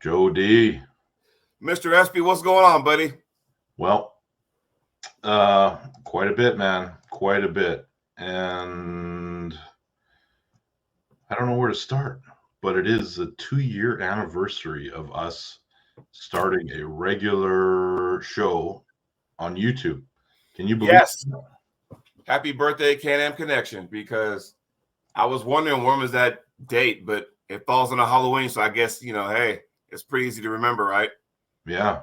Joe D. Mr. Espey, what's going on, buddy? Well, quite a bit, man. Quite a bit. And I don't know where to start, but it is the 2-year anniversary of us starting a regular show on YouTube. Can you believe Yes. Happy birthday, Can-Am Connection, because I was wondering when was that date, but it falls on a Halloween, so I guess, hey, it's pretty easy to remember, right? Yeah.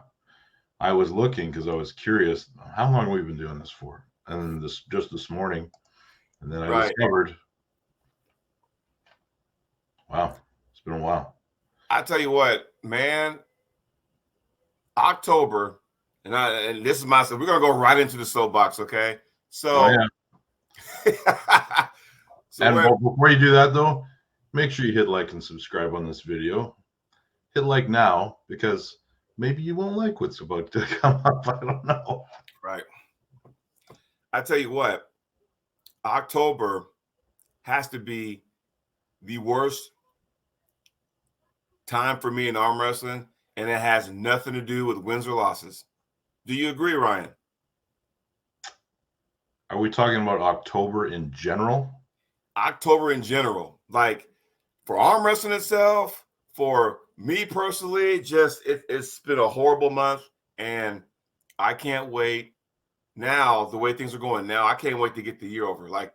I was looking because I was curious how long we've been doing this for. And just this morning. And then I discovered, wow, it's been a while. I tell you what, man, October, and this is we're gonna go right into the soapbox, okay? So, before you do that though, make sure you hit like and subscribe on this video. Hit like now because maybe you won't like what's about to come up. I don't know. Right. I tell you what, October has to be the worst time for me in arm wrestling, and it has nothing to do with wins or losses. Do you agree, Ryan? Are we talking about October in general? October in general. Like for arm wrestling itself, for me personally, just it's been a horrible month, and I can't wait. Now, the way things are going now, I can't wait to get the year over. Like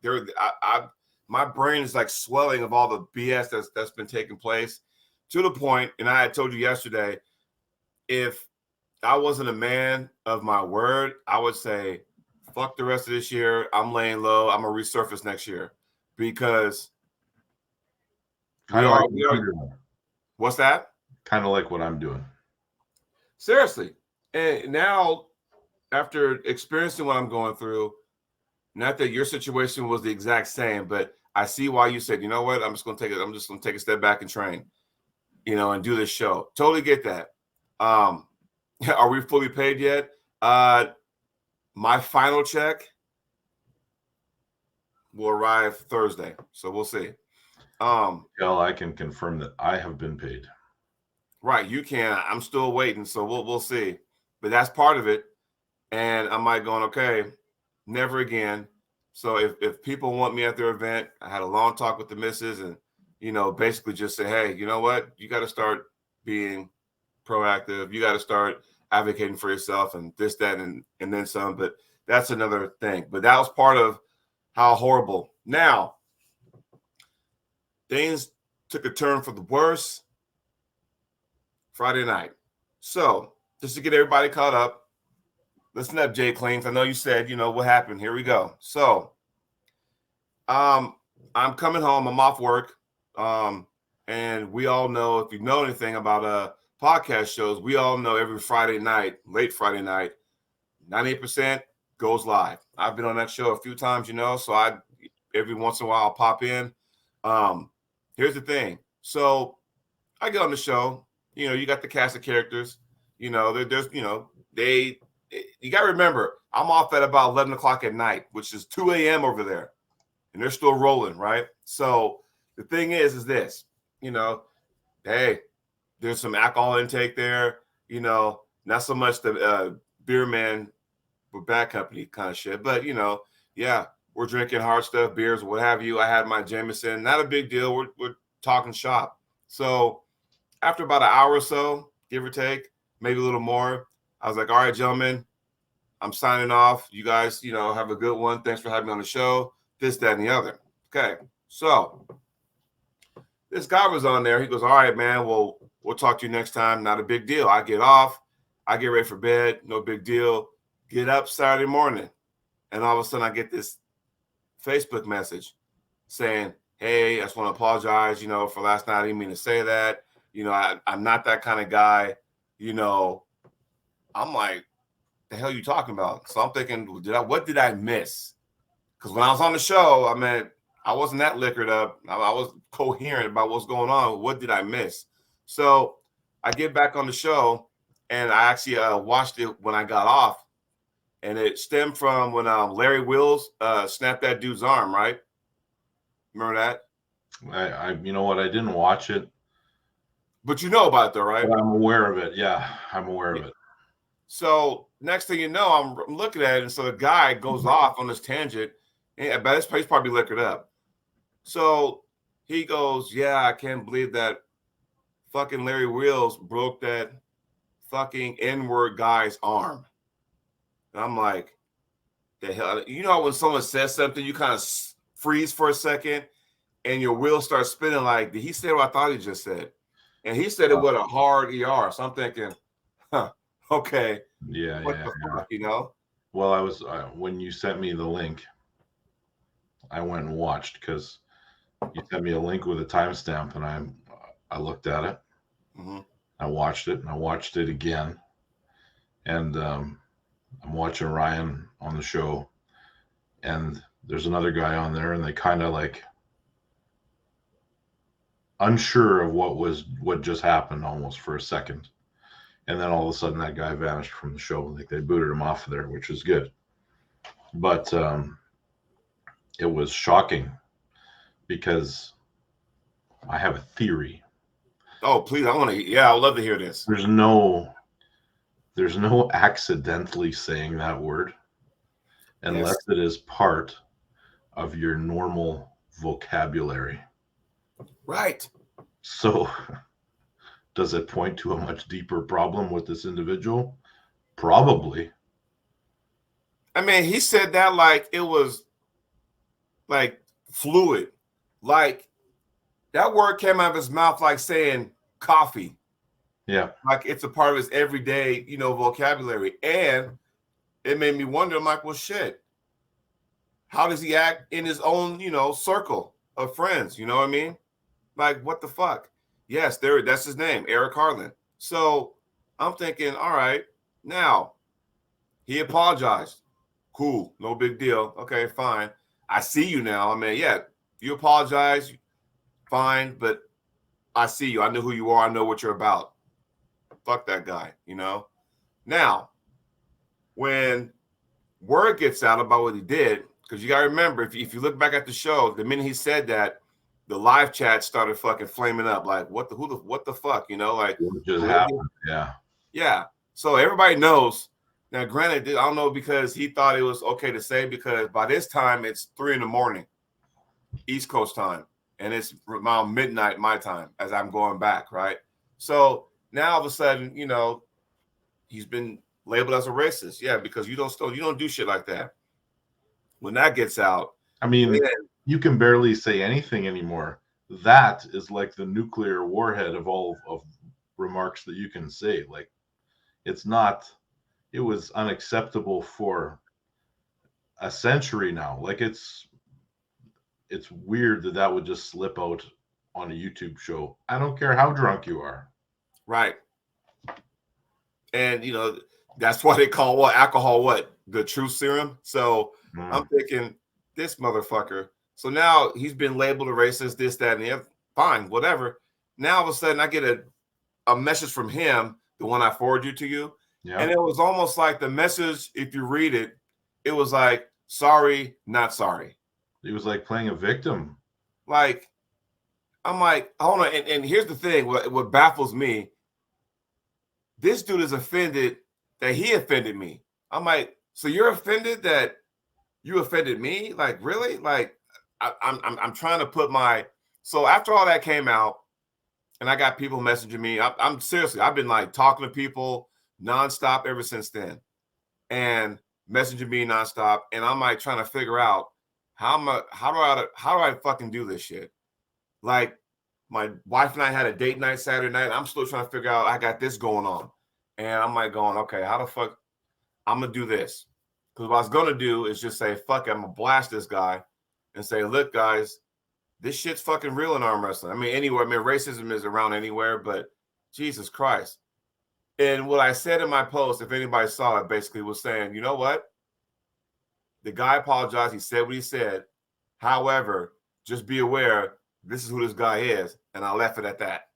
my brain is like swelling of all the BS that's been taking place to the point, and I had told you yesterday, if I wasn't a man of my word, I would say, fuck the rest of this year. I'm laying low. I'm gonna resurface next year because what's that? Kind of like what I'm doing. Seriously. And now, after experiencing what I'm going through, not that your situation was the exact same, but I see why you said, you know what, I'm just gonna take a step back and train, and do this show. Totally get that. Are we fully paid yet? My final check will arrive Thursday, so we'll see. I can confirm that I have been paid. Right, you can. I'm still waiting, so we'll see. But that's part of it. And I might going, okay, never again. So if people want me at their event, I had a long talk with the missus and, basically just say, hey, you know what? You got to start being proactive. You got to start advocating for yourself and this, that, and then some. But that's another thing. But that was part of how horrible. Now, things took a turn for the worse Friday night. So just to get everybody caught up, listen up, Jay Cleans. I know you said, what happened. Here we go. So I'm coming home. I'm off work. And we all know, if you know anything about podcast shows, we all know every Friday night, late Friday night, 98% goes live. I've been on that show a few times, so every once in a while I'll pop in. Here's the thing. So I get on the show, you got the cast of characters, you got to remember, I'm off at about 11 o'clock at night, which is 2 a.m. over there, and they're still rolling, right? So the thing is this, hey, there's some alcohol intake there, not so much the beer man with bad company kind of shit, but, yeah, we're drinking hard stuff, beers, what have you. I had my Jameson, not a big deal. We're talking shop. So after about an hour or so, give or take, maybe a little more, I was like, all right, gentlemen, I'm signing off. You guys, have a good one. Thanks for having me on the show. This, that, and the other. Okay. So this guy was on there. He goes, all right, man, well, we'll talk to you next time. Not a big deal. I get off. I get ready for bed. No big deal. Get up Saturday morning. And all of a sudden I get this Facebook message saying, hey, I just want to apologize, for last night. I didn't mean to say that. I'm not that kind of guy. I'm like, the hell are you talking about? So I'm thinking, what did I miss? Because when I was on the show, I wasn't that liquored up. I was coherent about what's going on. What did I miss? So I get back on the show, and I actually watched it when I got off. And it stemmed from when Larry Wills snapped that dude's arm, right? Remember that? You know what? I didn't watch it. But you know about it though, right? But I'm aware of it. Yeah, I'm aware of it. So next thing you know, I'm looking at it, and so the guy goes off on this tangent. And but this place probably liquored up. So he goes, "Yeah, I can't believe that fucking Larry Wheels broke that fucking N-word guy's arm." And I'm like, "The hell?" You know, when someone says something, you kind of freeze for a second, and your wheels start spinning. Like, did he say what I thought he just said? And he said it with a hard ER. So I'm thinking, huh, okay. Yeah, What the fuck, you know? Well, I was when you sent me the link, I went and watched because you sent me a link with a timestamp, and I looked at it. Mm-hmm. I watched it, and I watched it again, and I'm watching Ryan on the show, and there's another guy on there, and they kind of like unsure of what just happened almost for a second. And then all of a sudden that guy vanished from the show. Like they booted him off of there, which is good. But it was shocking because I have a theory. Oh, please. I want to, yeah, I would love to hear this. There's no accidentally saying that word unless it is part of your normal vocabulary. Right. So does it point to a much deeper problem with this individual? Probably. I mean, he said that like it was like fluid. Like that word came out of his mouth like saying coffee. Yeah. Like it's a part of his everyday, you know, vocabulary. And it made me wonder, I'm like, well, shit. How does he act in his own, you know, circle of friends? You know what I mean? Like, what the fuck? Yes, that's his name, Eric Harlan. So I'm thinking, all right, now he apologized. Cool, no big deal. Okay, fine. I see you now. I mean, yeah, you apologize, fine, but I see you. I know who you are. I know what you're about. Fuck that guy, you know? Now, when word gets out about what he did, because you got to remember, if you look back at the show, the minute he said that, the live chat started fucking flaming up. Like, what the fuck, you know? Like, what just happened? Yeah. Yeah. So everybody knows. Now, granted, I don't know because he thought it was okay to say because by this time it's 3 a.m, East Coast time, and it's around midnight my time as I'm going back, right? So now all of a sudden, you know, he's been labeled as a racist. Yeah, because you don't do shit like that. When that gets out, I mean, you can barely say anything anymore. That is like the nuclear warhead of all of remarks that you can say. Like, it was unacceptable for a century now. Like it's weird that would just slip out on a YouTube show. I don't care how drunk you are. Right. And you know, that's why they call alcohol the truth serum. So I'm thinking this motherfucker. So now he's been labeled a racist, this, that, and the other. Fine, whatever. Now all of a sudden I get a message from him, the one I forwarded to you. Yeah. And it was almost like the message, if you read it, it was like, sorry, not sorry. He was like playing a victim. Like, I'm like, hold on. And here's the thing, what baffles me. This dude is offended that he offended me. I'm like, so you're offended that you offended me? Like, really? Like, I'm trying to put my. So after all that came out, and I got people messaging me. I'm seriously, I've been like talking to people nonstop ever since then, and messaging me nonstop. And I'm like trying to figure out how do I fucking do this shit? Like, my wife and I had a date night Saturday night. I'm still trying to figure out I got this going on. And I'm like going, okay, how the fuck I'm going to do this? Because what I was going to do is just say, fuck it, I'm going to blast this guy and say, look, guys, this shit's fucking real in arm wrestling. I mean, anywhere. I mean, racism is around anywhere, but Jesus Christ. And what I said in my post, if anybody saw it, basically was saying, you know what? The guy apologized. He said what he said. However, just be aware, this is who this guy is. And I left it at that.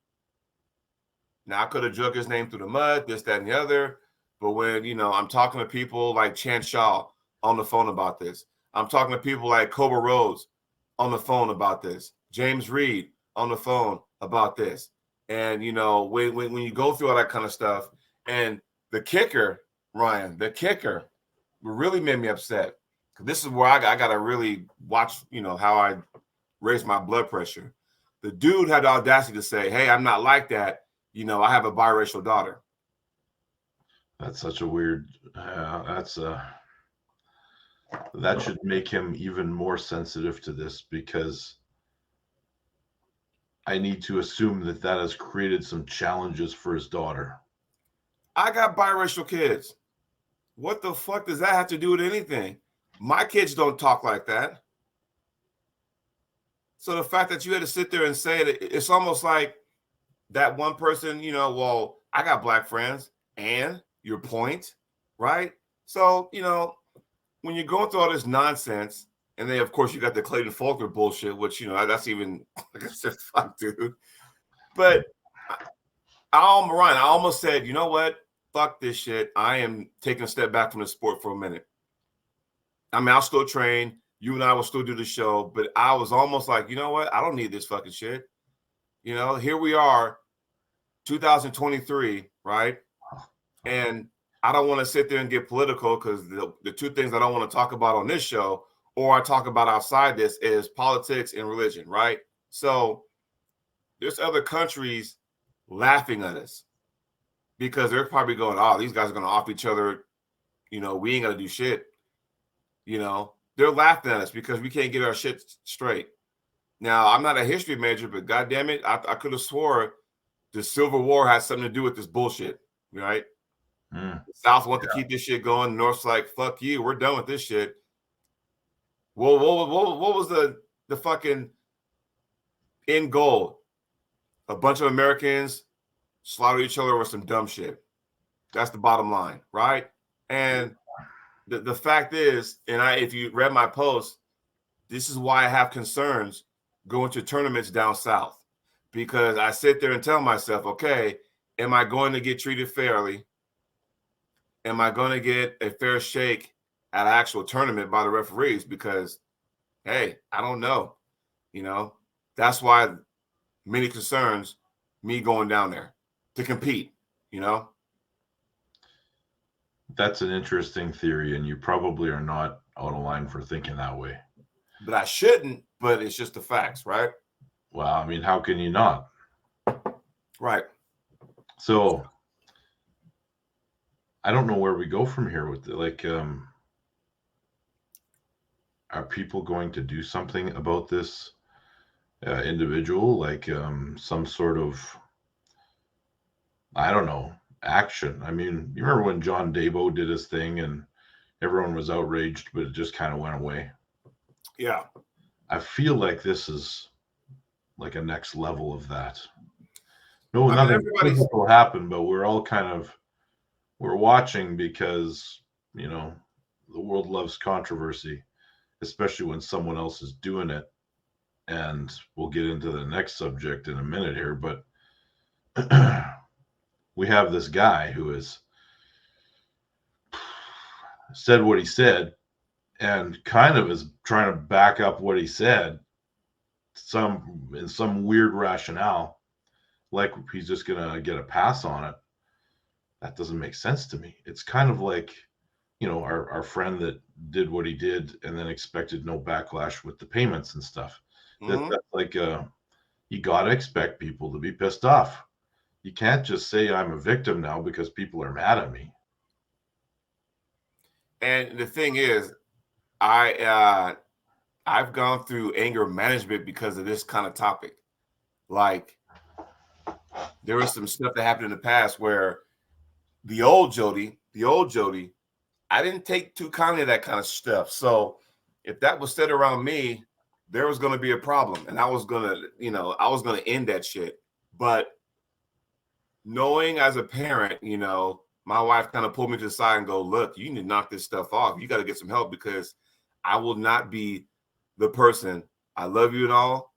Now, I could have drug his name through the mud, this, that, and the other. But when, you know, I'm talking to people like Chance Shaw on the phone about this. I'm talking to people like Cobra Rhodes on the phone about this. James Reed on the phone about this. And you know, when you go through all that kind of stuff, and the kicker, Ryan, the kicker really made me upset. This is where I got to really watch, you know, how I raise my blood pressure. The dude had the audacity to say, "Hey, I'm not like that. You know, I have a biracial daughter." That's such a weird. That should make him even more sensitive to this, because I need to assume that that has created some challenges for his daughter. I got biracial kids. What the fuck does that have to do with anything? My kids don't talk like that. So the fact that you had to sit there and say it, it's almost like that one person, you know, well, I got black friends, and your point, right? So, you know, when you're going through all this nonsense, and then of course you got the Clayton Faulkner bullshit, which, you know, that's even, like I said, fuck, dude. But I almost said, you know what? Fuck this shit. I am taking a step back from the sport for a minute. I mean, I'll still train. You and I will still do the show, but I was almost like, you know what? I don't need this fucking shit. You know, here we are, 2023, right? And I don't want to sit there and get political, because the two things I don't want to talk about on this show, or I talk about outside this, is politics and religion, right? So there's other countries laughing at us because they're probably going, oh, these guys are going to off each other. You know, we ain't going to do shit. You know, they're laughing at us because we can't get our shit straight. Now, I'm not a history major, but goddamn it, I could have swore the Civil War has something to do with this bullshit, right? The South want to keep this shit going. North's like, fuck you, we're done with this shit. Well, what was the fucking end goal? A bunch of Americans slaughter each other over some dumb shit. That's the bottom line, right? And the fact is, and if you read my post, this is why I have concerns going to tournaments down south, because I sit there and tell myself, okay, am I going to get treated fairly? Am I going to get a fair shake at an actual tournament by the referees? Because, hey, I don't know. You know, that's why many concerns me going down there to compete, you know? That's an interesting theory, and you probably are not out of line for thinking that way. But I shouldn't, but it's just the facts, right? Well, I mean, how can you not? Right. So I don't know where we go from here with it. Like, are people going to do something about this individual? Like, some sort of, I don't know, action. I mean, you remember when John Dabo did his thing and everyone was outraged, but it just kind of went away. Yeah. I feel like this is like a next level of that. No, I mean, nothing will happen, but we're all kind of, we're watching because, you know, the world loves controversy, especially when someone else is doing it. And we'll get into the next subject in a minute here, but we have this guy who has said what he said and kind of is trying to back up what he said in some weird rationale, like he's just gonna get a pass on it. That doesn't make sense to me. It's kind of like, you know, our friend that did what he did and then expected no backlash with the payments and stuff. Mm-hmm. That's like, you got to expect people to be pissed off. You can't just say I'm a victim now because people are mad at me. And the thing is, I've gone through anger management because of this kind of topic. Like, there was some stuff that happened in the past where the old Jody, I didn't take too kindly to that kind of stuff. So if that was said around me, there was going to be a problem, and I was going to end that shit. But knowing as a parent, you know, my wife kind of pulled me to the side and go, look, you need to knock this stuff off. You got to get some help, because I will not be the person. I love you and all.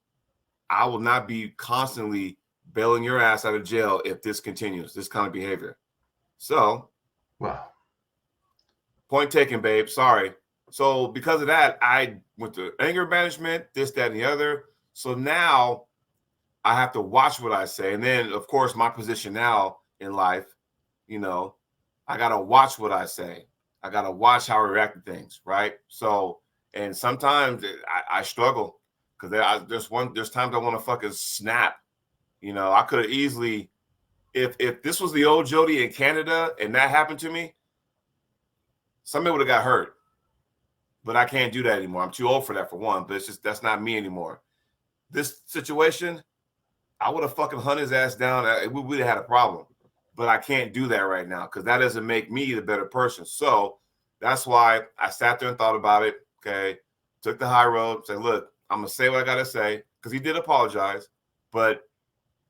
I will not be constantly bailing your ass out of jail if this continues, this kind of behavior. So, Wow. Point taken, babe. Sorry. So because of that, I went to anger management, this, that, and the other. So now I have to watch what I say. And then, of course, my position now in life, you know, I got to watch what I say. I got to watch how I react to things, right? So, and sometimes I struggle because there's times I want to fucking snap. You know, I could have easily, if this was the old Jody in Canada and that happened to me, somebody would have got hurt. But I can't do that anymore. I'm too old for that, for one. But it's just, that's not me anymore. This situation, I would have fucking hunted his ass down. We would have had a problem. But I can't do that right now because that doesn't make me the better person. So that's why I sat there and thought about it. Okay. Took the high road. Said, look, I'm going to say what I got to say, because he did apologize. But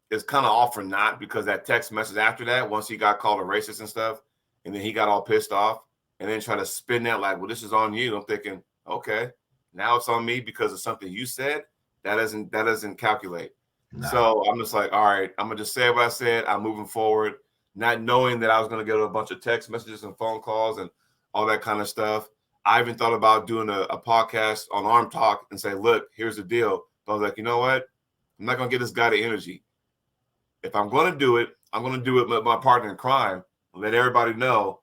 it's kind of all for naught, because that text message after that, once he got called a racist and stuff, and then he got all pissed off and then try to spin that like, well, this is on you. I'm thinking, okay, now it's on me because of something you said. That doesn't calculate. No. So I'm just like, all right, I'm going to just say what I said. I'm moving forward, not knowing that I was going to get a bunch of text messages and phone calls and all that kind of stuff. I even thought about doing a podcast on Arm Talk and say, look, here's the deal. But I was like, you know what? I'm not going to get this guy the energy. If I'm going to do it, I'm going to do it with my partner in crime. Let everybody know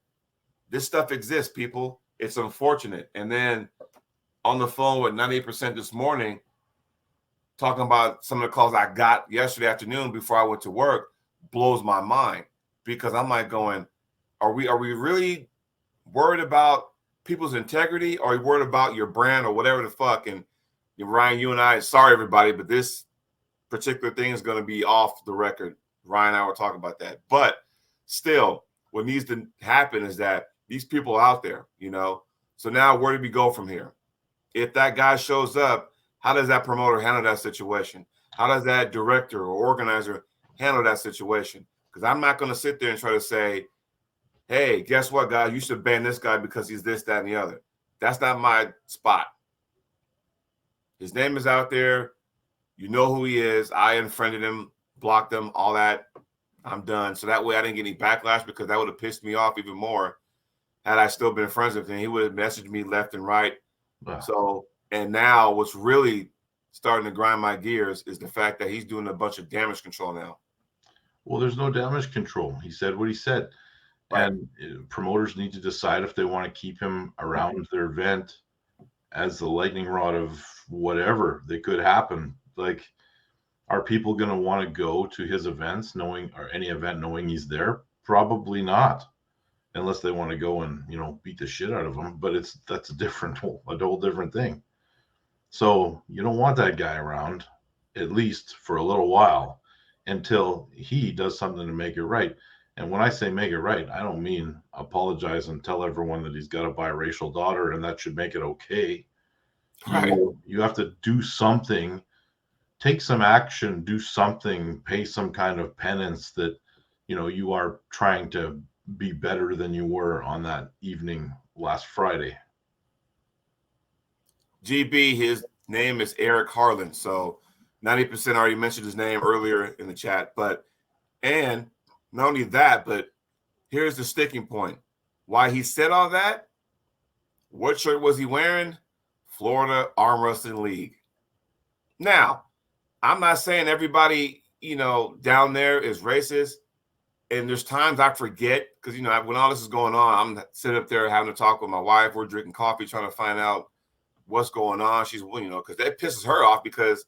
this stuff exists, people. It's unfortunate. And then on the phone with 98% this morning, talking about some of the calls I got yesterday afternoon before I went to work, blows my mind, because I'm like going, are we really worried about people's integrity, or are you worried about your brand or whatever the fuck? And Ryan, you and I, sorry everybody, but this particular thing is going to be off the record. Ryan and I were talking about that. But still, what needs to happen is that these people out there, you know. So now where do we go from here? If that guy shows up, how does that promoter handle that situation? How does that director or organizer handle that situation? Because I'm not going to sit there and try to say, hey, guess what, guys? You should ban this guy because he's this, that, and the other. That's not my spot. His name is out there. You know who he is. I unfriended him, blocked him, all that. I'm done. So that way I didn't get any backlash, because that would have pissed me off even more had I still been friends with him. He would have messaged me left and right. Wow. So, and now what's really starting to grind my gears is the fact that he's doing a bunch of damage control now. Well, there's no damage control. He said what he said. Right. And promoters need to decide if they want to keep him around their event as the lightning rod of whatever that could happen. Like, are people going to want to go to his events knowing, or any event knowing he's there? Probably not, unless they want to go and, you know, beat the shit out of him. But that's a whole different thing. So you don't want that guy around, at least for a little while, until he does something to make it right. And when I say make it right, I don't mean apologize and tell everyone that he's got a biracial daughter and that should make it okay. Right. You have to do something, take some action, do something, pay some kind of penance that, you know, you are trying to be better than you were on that evening last Friday. GB, his name is Eric Harlan. So 90% already mentioned his name earlier in the chat. And not only that, but here's the sticking point. Why he said all that? What shirt was he wearing? Florida Armwrestling League. Now, I'm not saying everybody, you know, down there is racist. And there's times I forget, because, you know, when all this is going on, I'm sitting up there having a talk with my wife. We're drinking coffee, trying to find out what's going on. She's, well, you know, because that pisses her off, because,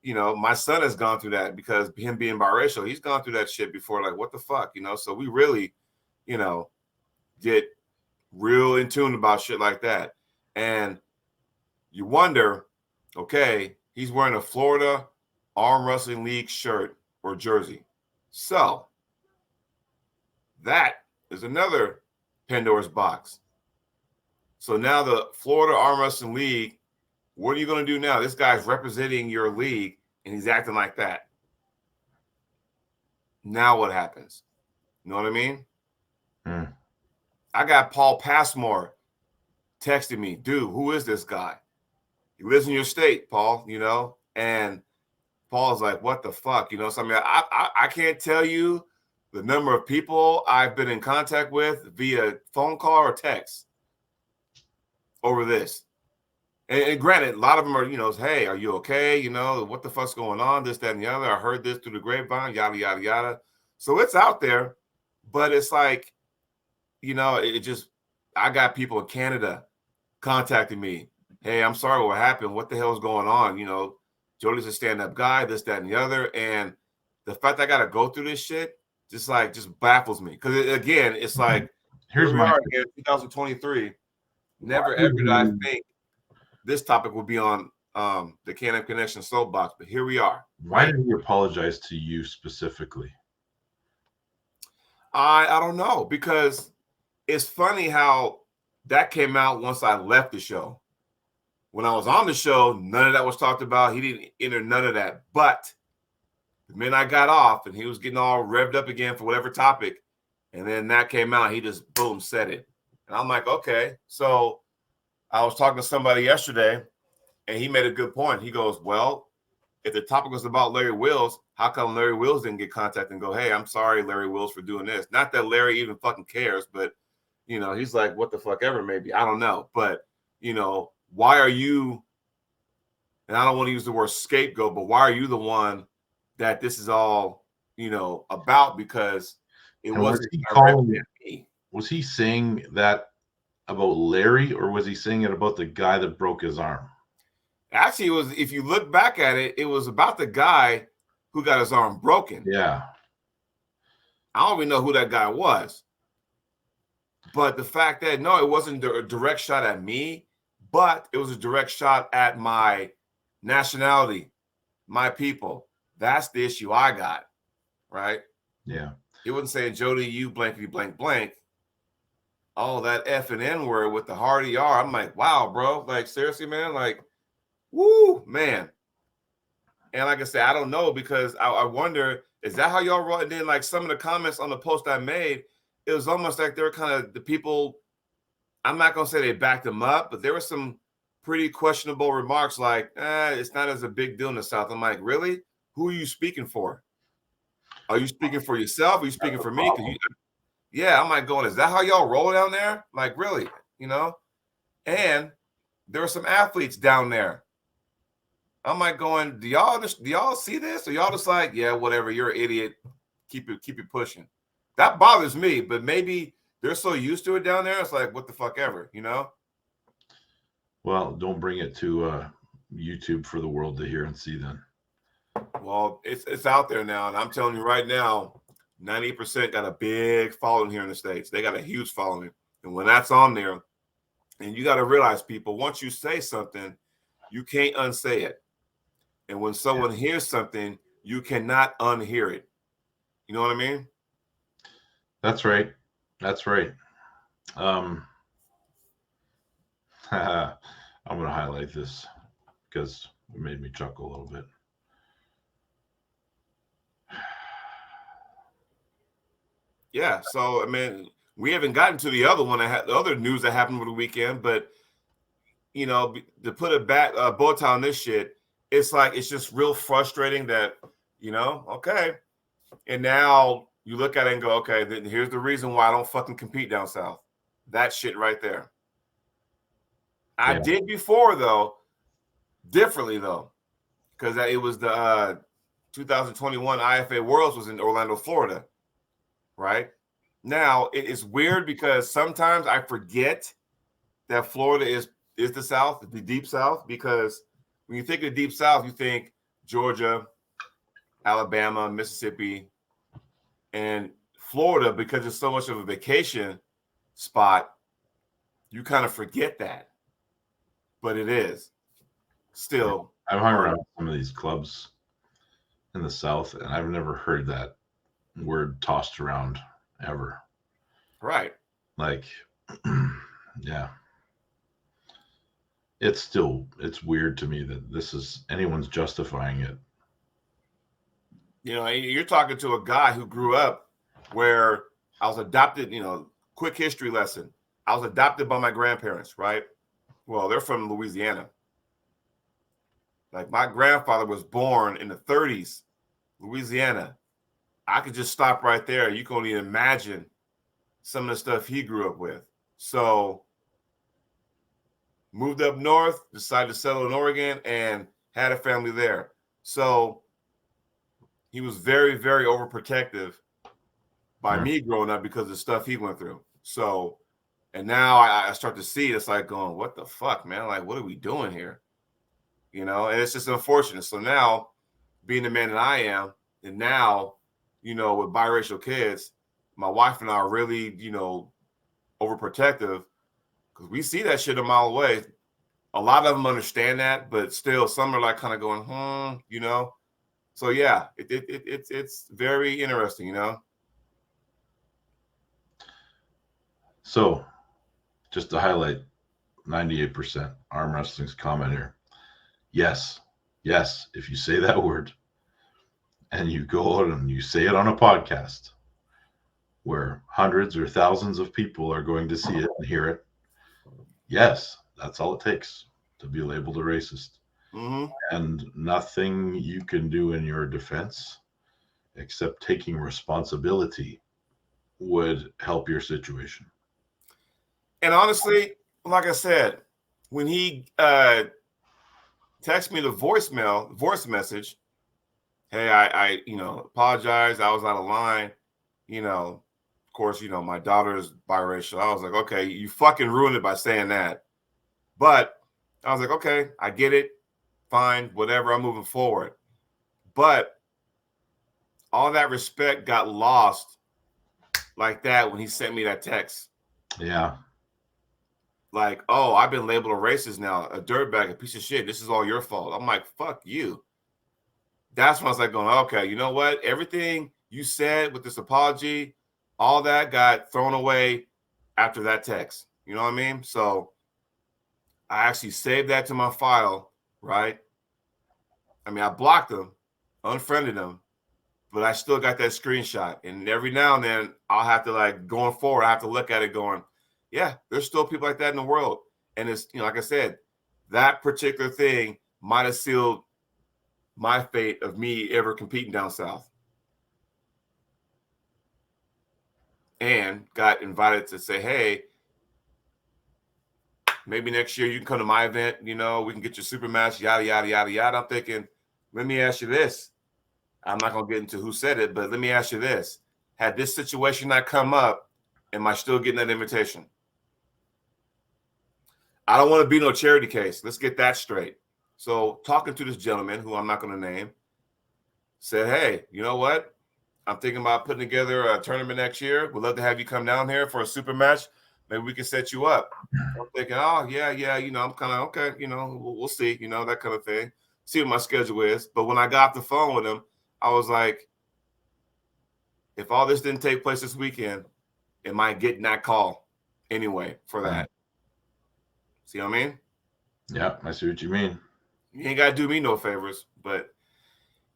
you know, my son has gone through that, because him being biracial, he's gone through that shit before. Like, what the fuck, you know? So we really, you know, get real in tune about shit like that. And you wonder, okay, he's wearing a Florida Armwrestling League shirt or jersey. So that is another Pandora's box. So now the Florida Armwrestling League, what are you going to do now? This guy's representing your league, and he's acting like that. Now what happens? You know what I mean? I got Paul Passmore texting me, dude, who is this guy? He lives in your state, Paul, you know? And Paul's like, what the fuck? You know, so I mean, I can't tell you the number of people I've been in contact with via phone call or text over this. And granted, a lot of them are, hey, are you okay? What the fuck's going on? This, that, and the other. I heard this through the grapevine, yada, yada, yada. So it's out there, but it's like, it just, I got people in Canada contacting me. Hey, I'm sorry what happened. What the hell is going on? Jody's a stand-up guy, this, that, and the other. And the fact that I got to go through this shit just baffles me. Because again, it's like, Here's here we my are again, 2023. Never ever did I think this topic would be on the Can-Am Connection soapbox, but here we are. Why did he apologize to you specifically? I don't know, because it's funny how that came out once I left the show. When I was on the show, none of that was talked about. He didn't enter none of that. But the minute I got off and he was getting all revved up again for whatever topic, and then that came out, he just boom said it. And I'm like, okay. So I was talking to somebody yesterday, and he made a good point. He goes, well, if the topic was about Larry Wills, how come Larry Wills didn't get contacted and go, hey, I'm sorry, Larry Wills, for doing this? Not that Larry even fucking cares, but, he's like, what the fuck ever, maybe. I don't know. But, why are you, and I don't want to use the word scapegoat, but why are you the one that this is all, about? Because it wasn't directly at me. Was he saying that about Larry, or was he saying it about the guy that broke his arm? Actually, it was, if you look back at it, it was about the guy who got his arm broken. Yeah. I don't even know who that guy was. But the fact that, no, it wasn't a direct shot at me, but it was a direct shot at my nationality, my people. That's the issue I got, right? Yeah. He wasn't saying, Jody, you blankety blank blank. Oh, that F and N word with the hard ER. I'm like, wow, bro. Like, seriously, man? Like, woo, man. And like I said, I don't know, because I wonder, is that how y'all wrote? And then, like, some of the comments on the post I made, it was almost like they were kind of the people, I'm not going to say they backed them up, but there were some pretty questionable remarks like, it's not as a big deal in the South. I'm like, really? Who are you speaking for? Are you speaking for yourself? Are you speaking for me? Yeah, I'm like going, is that how y'all roll down there? Like, really? And there were some athletes down there. I'm like going, do y'all see this? Or y'all just like, yeah, whatever, you're an idiot. Keep it pushing. That bothers me, but maybe they're so used to it down there. It's like, what the fuck ever, Well, don't bring it to YouTube for the world to hear and see then. Well, it's out there now. And I'm telling you right now, 90% got a big following here in the States. They got a huge following. And when that's on there, and you got to realize, people, once you say something, you can't unsay it. And when someone hears something, you cannot unhear it. You know what I mean? That's right. That's right. I'm going to highlight this because it made me chuckle a little bit. Yeah. So, I mean, we haven't gotten to the other one. The other news that happened over the weekend, but, to put a bow tie on this shit, it's like, it's just real frustrating that, okay. And now you look at it and go, okay, then here's the reason why I don't fucking compete down south. That shit right there. I did before, though, differently, though, because it was the 2021 IFA Worlds was in Orlando, Florida, right? Now, it is weird because sometimes I forget that Florida is the South, the deep South, because when you think of deep South, you think Georgia, Alabama, Mississippi, and Florida, because it's so much of a vacation spot, you kind of forget that. But it is still. I've hung around some of these clubs in the South, and I've never heard that word tossed around ever. Right. Like, yeah. It's weird to me that this is anyone's justifying it. You're talking to a guy who grew up where I was adopted, quick history lesson. I was adopted by my grandparents, right? Well, they're from Louisiana. Like, my grandfather was born in the 30s, Louisiana. I could just stop right there. You can only imagine some of the stuff he grew up with. So moved up north, decided to settle in Oregon, and had a family there. So he was very, very overprotective by me growing up because of the stuff he went through. So, and now I start to see it's like going, what the fuck, man? Like, what are we doing here? You know, and it's just unfortunate. So now, being the man that I am, and now, you know, with biracial kids, my wife and I are really, you know, overprotective because we see that shit a mile away. A lot of them understand that, but still, some are like kind of going, you know. So yeah, it's very interesting, you know. So, just to highlight, 98% arm wrestling's comment here. Yes, if you say that word and you go out and you say it on a podcast where hundreds or thousands of people are going to see it and hear it, yes, that's all it takes to be labeled a racist. Mm-hmm. And nothing you can do in your defense except taking responsibility would help your situation. And honestly, like I said, when he texted me the voice message, hey, I you know, apologize, I was out of line. You know, of course, you know, my daughter is biracial. I was like, okay, you fucking ruined it by saying that. But I was like, okay, I get it. Fine, whatever, I'm moving forward. But all that respect got lost like that when he sent me that text. Yeah. Like, oh, I've been labeled a racist now, a dirtbag, a piece of shit. This is all your fault. I'm like, fuck you. That's when I was like going, okay, you know what? Everything you said with this apology, all that got thrown away after that text. You know what I mean? So I actually saved that to my file, right? I mean, I blocked him, unfriended him, but I still got that screenshot. And every now and then I'll have to, like, going forward, I have to look at it going, yeah, there's still people like that in the world. And it's, you know, like I said, that particular thing might have sealed my fate of me ever competing down south. And got invited to say, hey, maybe next year you can come to my event, you know, we can get your super match, yada, yada, yada, yada. I'm thinking, let me ask you this. I'm not going to get into who said it, but let me ask you this. Had this situation not come up, am I still getting that invitation? I don't want to be no charity case. Let's get that straight. So talking to this gentleman, who I'm not going to name, said, hey, you know what? I'm thinking about putting together a tournament next year. We'd love to have you come down here for a super match. Maybe we can set you up. I'm thinking, oh, yeah, you know, I'm kind of, okay, you know, we'll see, you know, that kind of thing. See what my schedule is. But when I got off the phone with him, I was like, if all this didn't take place this weekend, am I getting that call anyway for that? See what I mean? Yeah, I see what you mean. You ain't got to do me no favors. But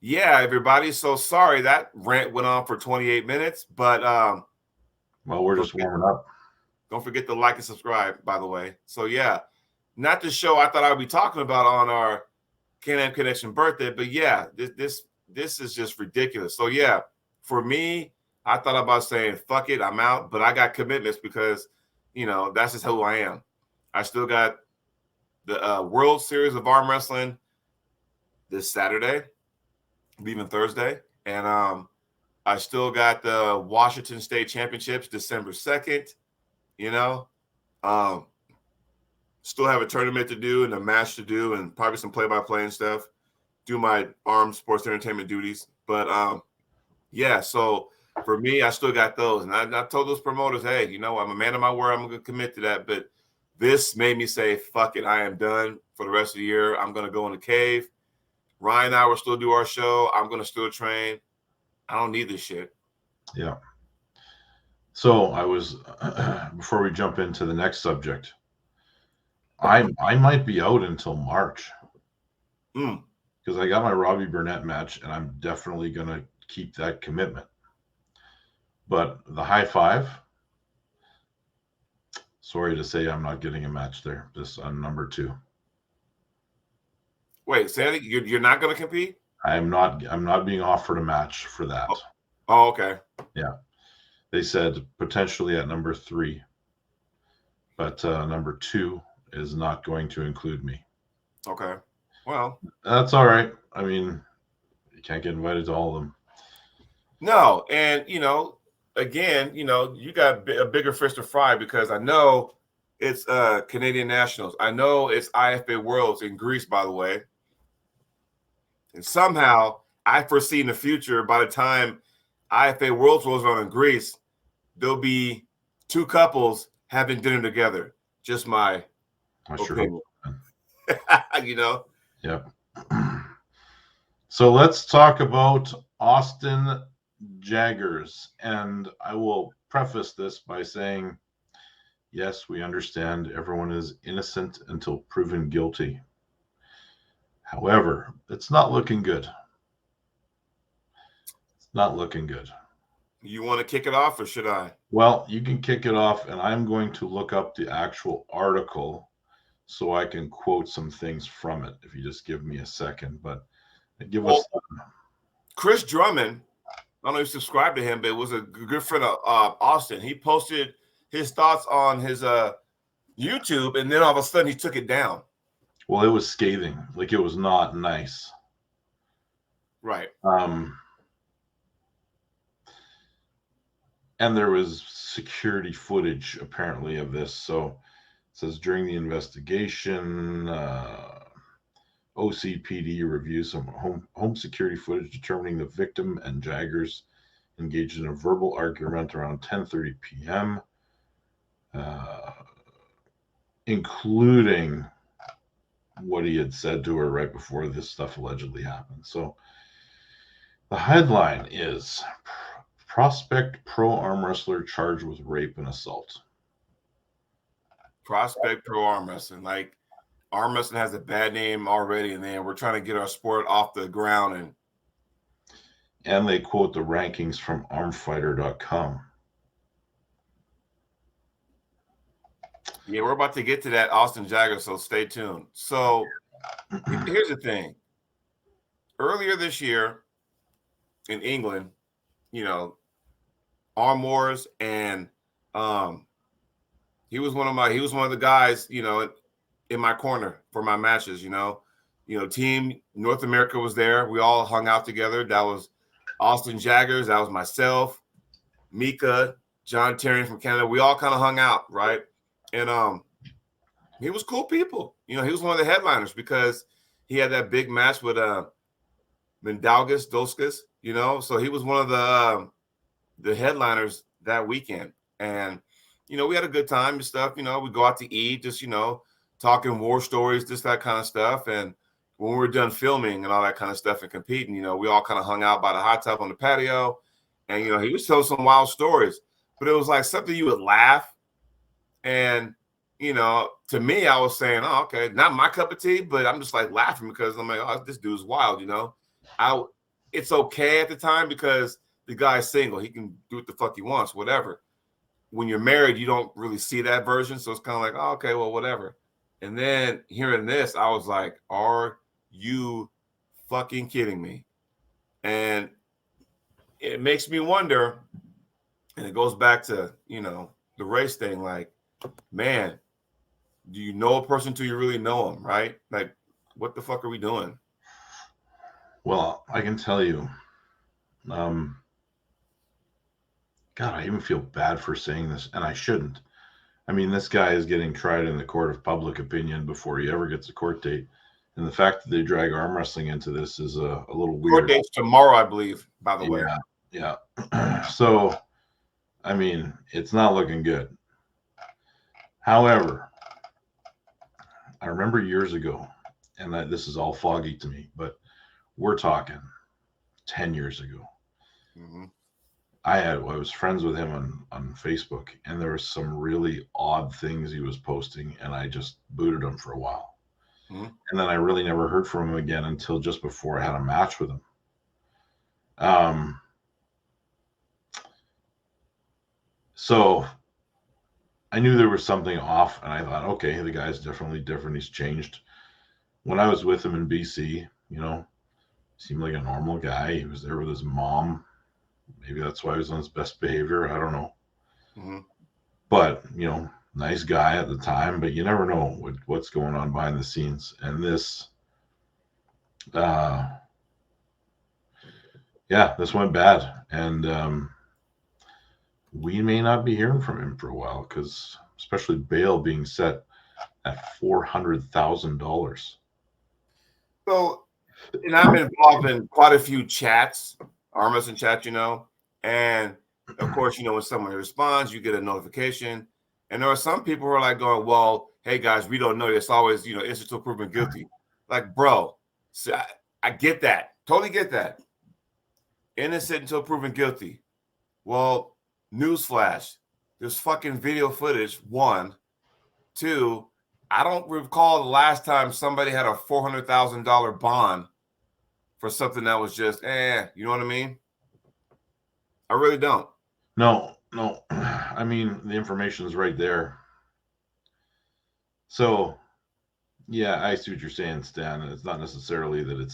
yeah, everybody. So sorry that rant went on for 28 minutes. But well, we're just warming up. Don't forget to like and subscribe, by the way. So yeah, not the show I thought I'd be talking about on our Can-Am Connection birthday, but yeah, this is just ridiculous. So yeah, for me, I thought about saying fuck it, I'm out, but I got commitments because, you know, that's just who I am. I still got the World Series of Arm Wrestling this Saturday, leaving Thursday, and I still got the Washington State Championships December 2nd. You know, still have a tournament to do and a match to do and probably some play-by-play and stuff. Do my armed sports entertainment duties. But, yeah, so for me, I still got those. And I told those promoters, hey, you know, I'm a man of my word. I'm going to commit to that. But this made me say, fuck it. I am done for the rest of the year. I'm going to go in the cave. Ryan and I will still do our show. I'm going to still train. I don't need this shit. Yeah. So I was, before we jump into the next subject, I might be out until March because I got my Robbie Burnett match and I'm definitely going to keep that commitment. But the high five, sorry to say, I'm not getting a match there. This on number 2. Wait, say that you're not going to compete? I'm not being offered a match for that. Oh, okay. Yeah. They said potentially at number 3, but number 2 is not going to include me. Okay. Well, that's all right. I mean, you can't get invited to all of them. No, and again, you got a bigger fish to fry, because I know it's Canadian Nationals. I know it's IFA Worlds in Greece, by the way. And somehow I foresee in the future, by the time IFA Worlds rolls on in Greece, there'll be two couples having dinner together. Just my opinion. Sure. Yep. So let's talk about Austin Jaggers. And I will preface this by saying, yes, we understand everyone is innocent until proven guilty. However, it's not looking good. It's not looking good. You want to kick it off, or should I? Well, you can kick it off, and I'm going to look up the actual article so I can quote some things from it, if you just give me a second. But give us Chris Drummond, I don't know if you subscribe to him, but it was a good friend of Austin. He posted his thoughts on his YouTube, and then all of a sudden he took it down. Well, it was scathing. Like, it was not nice. Right. And there was security footage, apparently, of this. So it says, during the investigation, OCPD reviews some home security footage determining the victim and Jaggers engaged in a verbal argument around 10:30 p.m., including what he had said to her right before this stuff allegedly happened. So the headline is, Prospect Pro Arm Wrestler charged with rape and assault. Prospect Pro Arm Wrestling. Like, arm wrestling has a bad name already, and then we're trying to get our sport off the ground. And they quote the rankings from armfighter.com. Yeah, we're about to get to that Austin Jagger, so stay tuned. So here's the thing. Earlier this year in England, Arm Wars, and he was one of the guys, in my corner for my matches. Team North America was there. We all hung out together. That was Austin Jaggers. That was myself, Mika, John Terry from Canada. We all kind of hung out, right? And he was cool people. He was one of the headliners because he had that big match with Mindaugas Doskas, so he was one of the headliners that weekend. And we had a good time and stuff. We go out to eat, just talking war stories, just that kind of stuff. And when we were done filming and all that kind of stuff and competing, we all kind of hung out by the hot tub on the patio. And he was telling some wild stories, but it was like something you would laugh. And to me, I was saying, oh, okay, not my cup of tea, but I'm just like laughing because I'm like, oh, this dude's wild. It's okay at the time because the guy's single, he can do what the fuck he wants, whatever. When you're married, you don't really see that version, so it's kind of like, oh, okay, well, whatever. And then hearing this, I was like, are you fucking kidding me? And it makes me wonder, and it goes back to the race thing. Like, man, do you know a person till you really know them, right? Like, what the fuck are we doing? Well, I can tell you, God, I even feel bad for saying this, and I shouldn't. I mean, this guy is getting tried in the court of public opinion before he ever gets a court date. And the fact that they drag arm wrestling into this is a little weird. Court date's tomorrow, I believe, by the way. Yeah. So, I mean, it's not looking good. However, I remember years ago, and this is all foggy to me, but we're talking 10 years ago. Mm-hmm. I was friends with him on Facebook, and there were some really odd things he was posting, and I just booted him for a while. Mm-hmm. And then I really never heard from him again until just before I had a match with him. So I knew there was something off, and I thought, okay, the guy's definitely different. He's changed. When I was with him in BC, seemed like a normal guy. He was there with his mom. Maybe that's why he was on his best behavior. I don't know. Mm-hmm. But, nice guy at the time, but you never know what's going on behind the scenes. And this, this went bad, and we may not be hearing from him for a while, because especially bail being set at $400,000. So, and I'm involved in quite a few chats, arm wrestling chats, and of course, when someone responds, you get a notification. And there are some people who are like going, well, hey guys, we don't know. It's always, innocent until proven guilty. Like, bro, so I get that. Totally get that. Innocent until proven guilty. Well, newsflash, there's fucking video footage, 1. 2, I don't recall the last time somebody had a $400,000 bond for something that was just, you know what I mean? I really don't. No. I mean, the information is right there. So, yeah, I see what you're saying, Stan. It's not necessarily that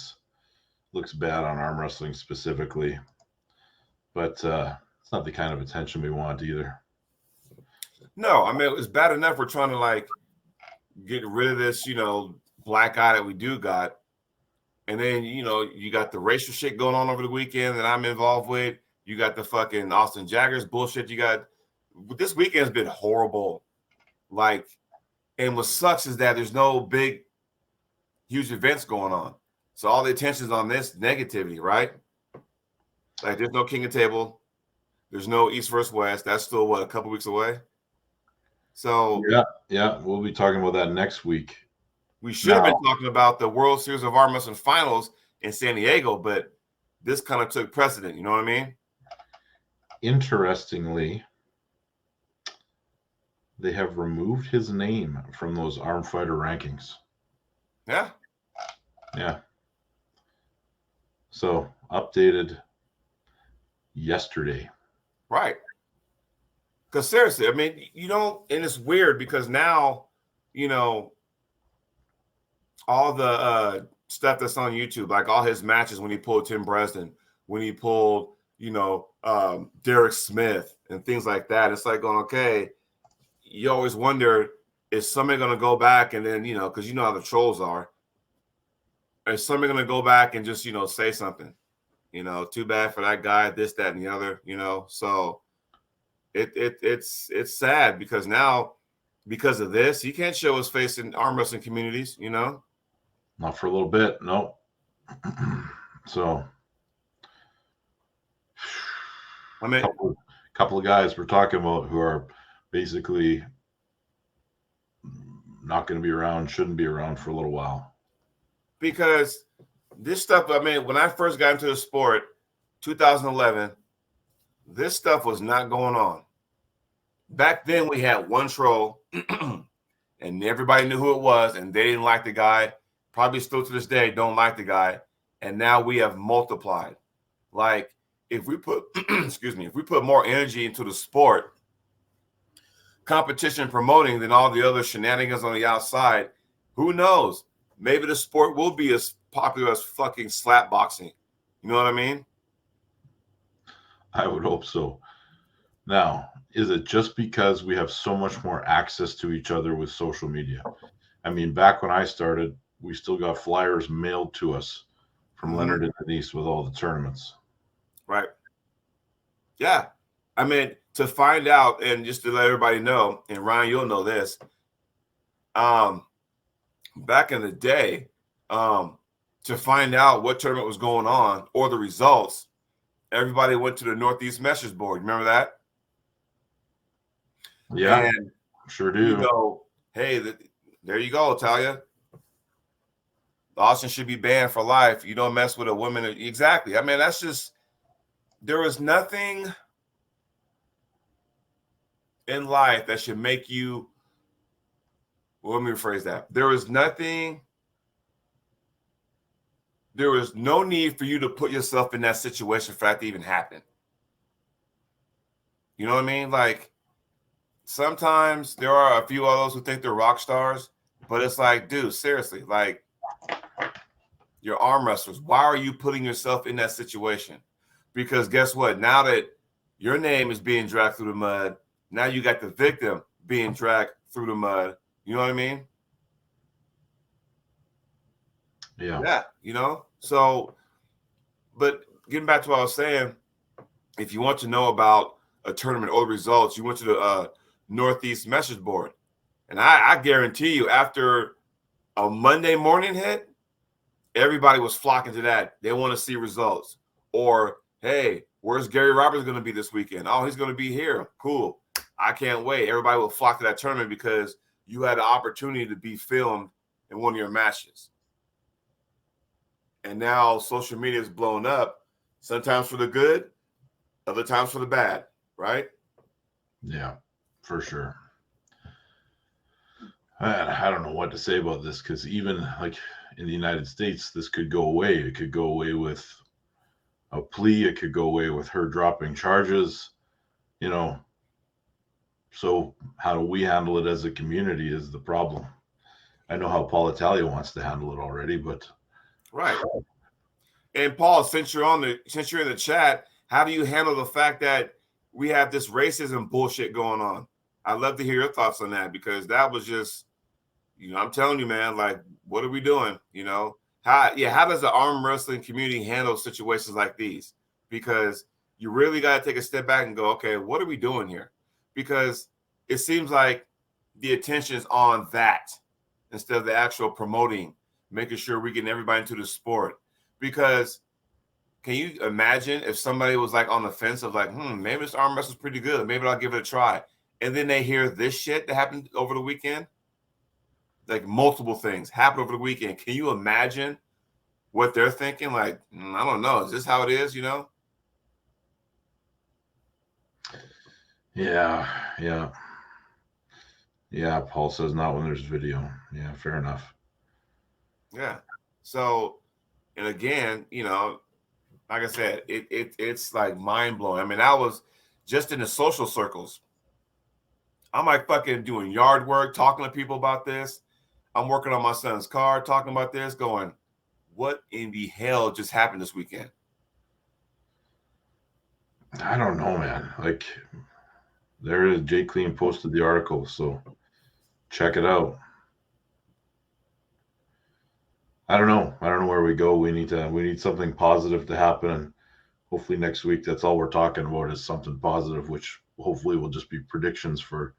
looks bad on arm wrestling specifically, but it's not the kind of attention we want either. No, I mean, it's bad enough we're trying to get rid of this, black eye that we do got. And then, you got the racial shit going on over the weekend that I'm involved with. You got the fucking Austin Jaggers bullshit. This weekend's been horrible. And what sucks is that there's no big, huge events going on. So all the attention's on this negativity, right? Like, there's no King of Table. There's no East versus West. That's still, a couple weeks away? So yeah, we'll be talking about that next week. We should have been talking about the World Series of Arm Wrestling Finals in San Diego, but this kind of took precedent. You know what I mean? Interestingly, they have removed his name from those Arm Fighter rankings. Yeah. So updated yesterday. Right. Because seriously, I mean, and it's weird because now, all the stuff that's on YouTube, like all his matches when he pulled Tim Bresden, when he pulled, Derek Smith and things like that. It's like going, okay, you always wonder, is somebody going to go back and then, because you know how the trolls are, is somebody going to go back and just, say something, too bad for that guy, this, that, and the other, so it's sad because now, because of this, he can't show his face in arm wrestling communities, Not for a little bit, no. So, I mean, couple of guys we're talking about who are basically not going to be around, shouldn't be around for a little while. Because this stuff, I mean, when I first got into the sport, 2011, this stuff was not going on. Back then, we had one troll, and everybody knew who it was, and they didn't like the guy. Probably still to this day don't like the guy. And now we have multiplied. Like, if we put, if we put more energy into the sport, competition promoting than all the other shenanigans on the outside, who knows? Maybe the sport will be as popular as fucking slap boxing. You know what I mean? I would hope so. Now, is it just because we have so much more access to each other with social media? I mean, back when I started, we still got flyers mailed to us from Leonard and Denise with all the tournaments. Right. Yeah. I mean, to find out, and just to let everybody know, and Ryan, you'll know this, back in the day, to find out what tournament was going on or the results, everybody went to the Northeast message board. Remember that? Yeah, and sure do. You go, hey, there you go, Talia. Austin should be banned for life. You don't mess with a woman. Exactly. I mean, that's just, there is nothing in life that should make you, well, let me rephrase that. There is no need for you to put yourself in that situation for that to even happen. You know what I mean? Like, sometimes there are a few of those who think they're rock stars, but it's like, dude, seriously, like, you're arm wrestlers. Why are you putting yourself in that situation? Because guess what? Now that your name is being dragged through the mud, now you got the victim being dragged through the mud. You know what I mean? Yeah. So, but getting back to what I was saying, if you want to know about a tournament or the results, you went to the Northeast message board. And I guarantee you, after a Monday morning hit, everybody was flocking to that. They want to see results. Or, hey, where's Gary Roberts going to be this weekend? Oh, he's going to be here. Cool. I can't wait. Everybody will flock to that tournament because you had the opportunity to be filmed in one of your matches. And now social media is blown up, sometimes for the good, other times for the bad, right? Yeah, for sure. I don't know what to say about this, because even like in the United States, this could go away. It could go away with a plea. It could go away with her dropping charges, you know. So how do we handle it as a community is the problem. I know how Paul Italia wants to handle it already, but right. And Paul, since you're in the chat, how do you handle the fact that we have this racism bullshit going on? I'd love to hear your thoughts on that, because that was just, I'm telling you, man, like, what are we doing? How does the arm wrestling community handle situations like these? Because you really got to take a step back and go, okay, what are we doing here? Because it seems like the attention is on that instead of the actual promoting, making sure we're getting everybody into the sport. Because can you imagine if somebody was like on the fence of like, maybe this arm wrestle's pretty good, maybe I'll give it a try, and then they hear this shit that happened over the weekend? Like, multiple things happened over the weekend. Can you imagine what they're thinking? Like, I don't know. Is this how it is? Yeah. Paul says not when there's video. Yeah, fair enough. Yeah. So, and again, like I said, it's like mind blowing. I mean, I was just in the social circles. I'm like fucking doing yard work, talking to people about this. I'm working on my son's car, talking about this, going, what in the hell just happened this weekend? I don't know, man. Like, there is, Jay Clean posted the article, so check it out. I don't know where we go. We need something positive to happen, and hopefully next week that's all we're talking about is something positive, which hopefully will just be predictions for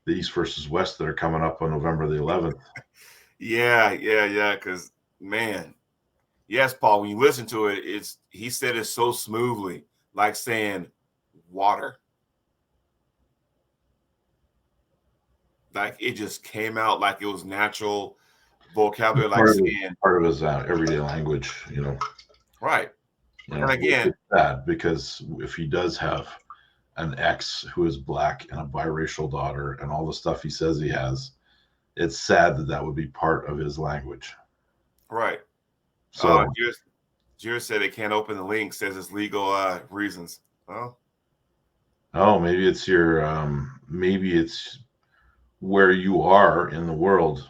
the East versus West that are coming up on November the 11th. Yeah. Because, man, yes, Paul, when you listen to it, he said it so smoothly, like saying water. Like, it just came out like it was natural vocabulary, like saying part of his everyday language, right. And again, it's sad because if he does have an ex who is black and a biracial daughter and all the stuff he says he has, it's sad that would be part of his language. Right. So Jir said they can't open the link, says it's legal reasons. Oh, maybe it's maybe it's where you are in the world.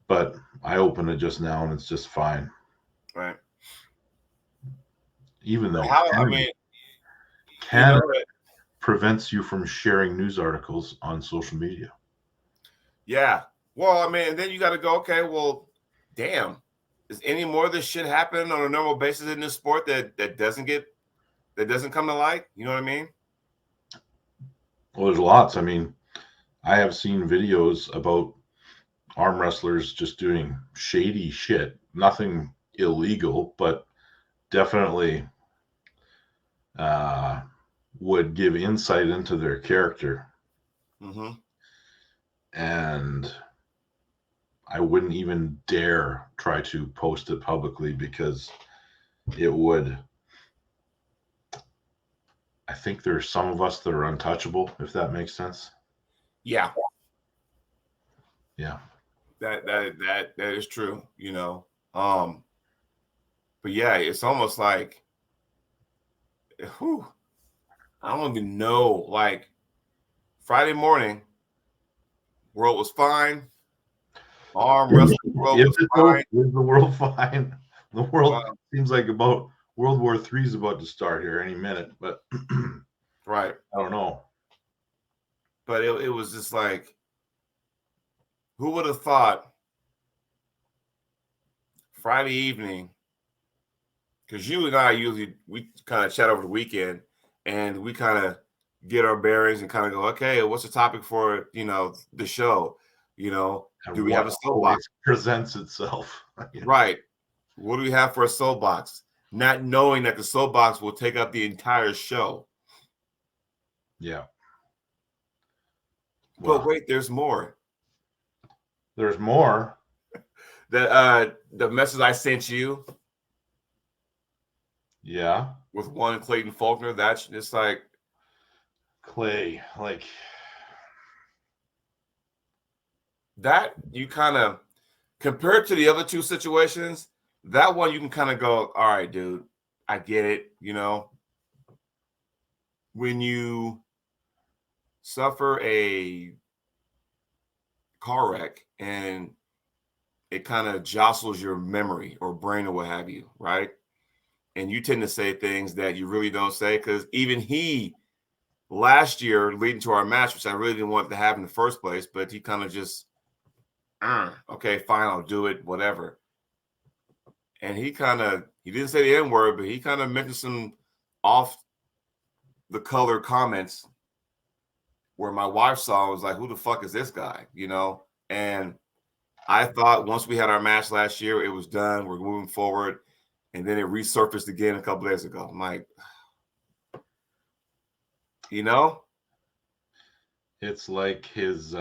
But I opened it just now and it's just fine. Right. Even though Canada prevents you from sharing news articles on social media. Yeah. Well, I mean, and then you got to go, okay, well, damn. Is any more of this shit happening on a normal basis in this sport that doesn't come to light? You know what I mean? Well, there's lots. I mean, I have seen videos about arm wrestlers just doing shady shit. Nothing illegal, but definitely would give insight into their character. Mm-hmm. And I wouldn't even dare try to post it publicly because it would. I think there's some of us that are untouchable, if that makes sense. Yeah. Yeah. That is true, But yeah, it's almost like, I don't even know. Like, Friday morning, world was fine. Arm wrestling world was fine. Is the world fine? The world seems like about World War III is about to start here any minute, but right. I don't know. But it was just like, who would have thought Friday evening, because you and I we kind of chat over the weekend and we kind of get our bearings and kind of go, okay, what's the topic for, the show? And Do we have a what soapbox? always presents itself? Right. What do we have for a soapbox? Not knowing that the soapbox will take up the entire show. Yeah. But wait, there's more. There's more. The message I sent you. Yeah. With one Clayton Faulkner, that's just like Clay, like that. You kind of compared to the other two situations, that one you can kind of go, all right, dude, I get it. When you suffer a car wreck and it kind of jostles your memory or brain or what have you, right? And you tend to say things that you really don't say, because even he last year leading to our match, which I really didn't want to have in the first place, but he kind of just, okay, fine, I'll do it, whatever. And he didn't say the N-word, but he kind of mentioned some off the color comments where my wife saw and was like, who the fuck is this guy? And I thought once we had our match last year, it was done. We're moving forward. And then it resurfaced again a couple days ago. I'm like, it's like his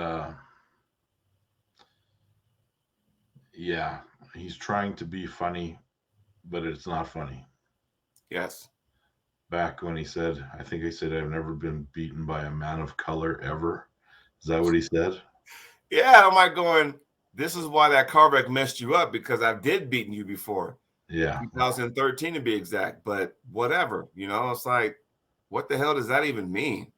he's trying to be funny, but it's not funny. Yes. Back when he said, I think he said, I've never been beaten by a man of color ever. Is that what he said? Yeah, I'm like going, this is why that car wreck messed you up, because I did beaten you before. Yeah. 2013 to be exact, but whatever, it's like, what the hell does that even mean?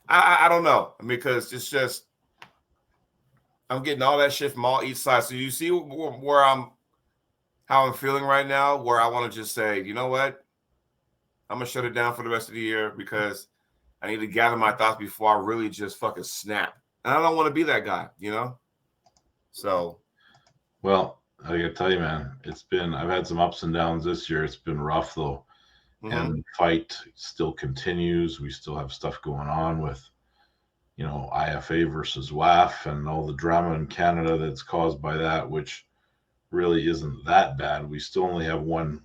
I don't know. Because it's just, I'm getting all that shit from each side. So you see where how I'm feeling right now, where I want to just say, you know what? I'm going to shut it down for the rest of the year because I need to gather my thoughts before I really just fucking snap. And I don't want to be that guy, So. Well, I gotta tell you, man, I've had some ups and downs this year. It's been rough though. Mm-hmm. And the fight still continues. We still have stuff going on with, IFA versus WAF and all the drama in Canada that's caused by that, which really isn't that bad. We still only have one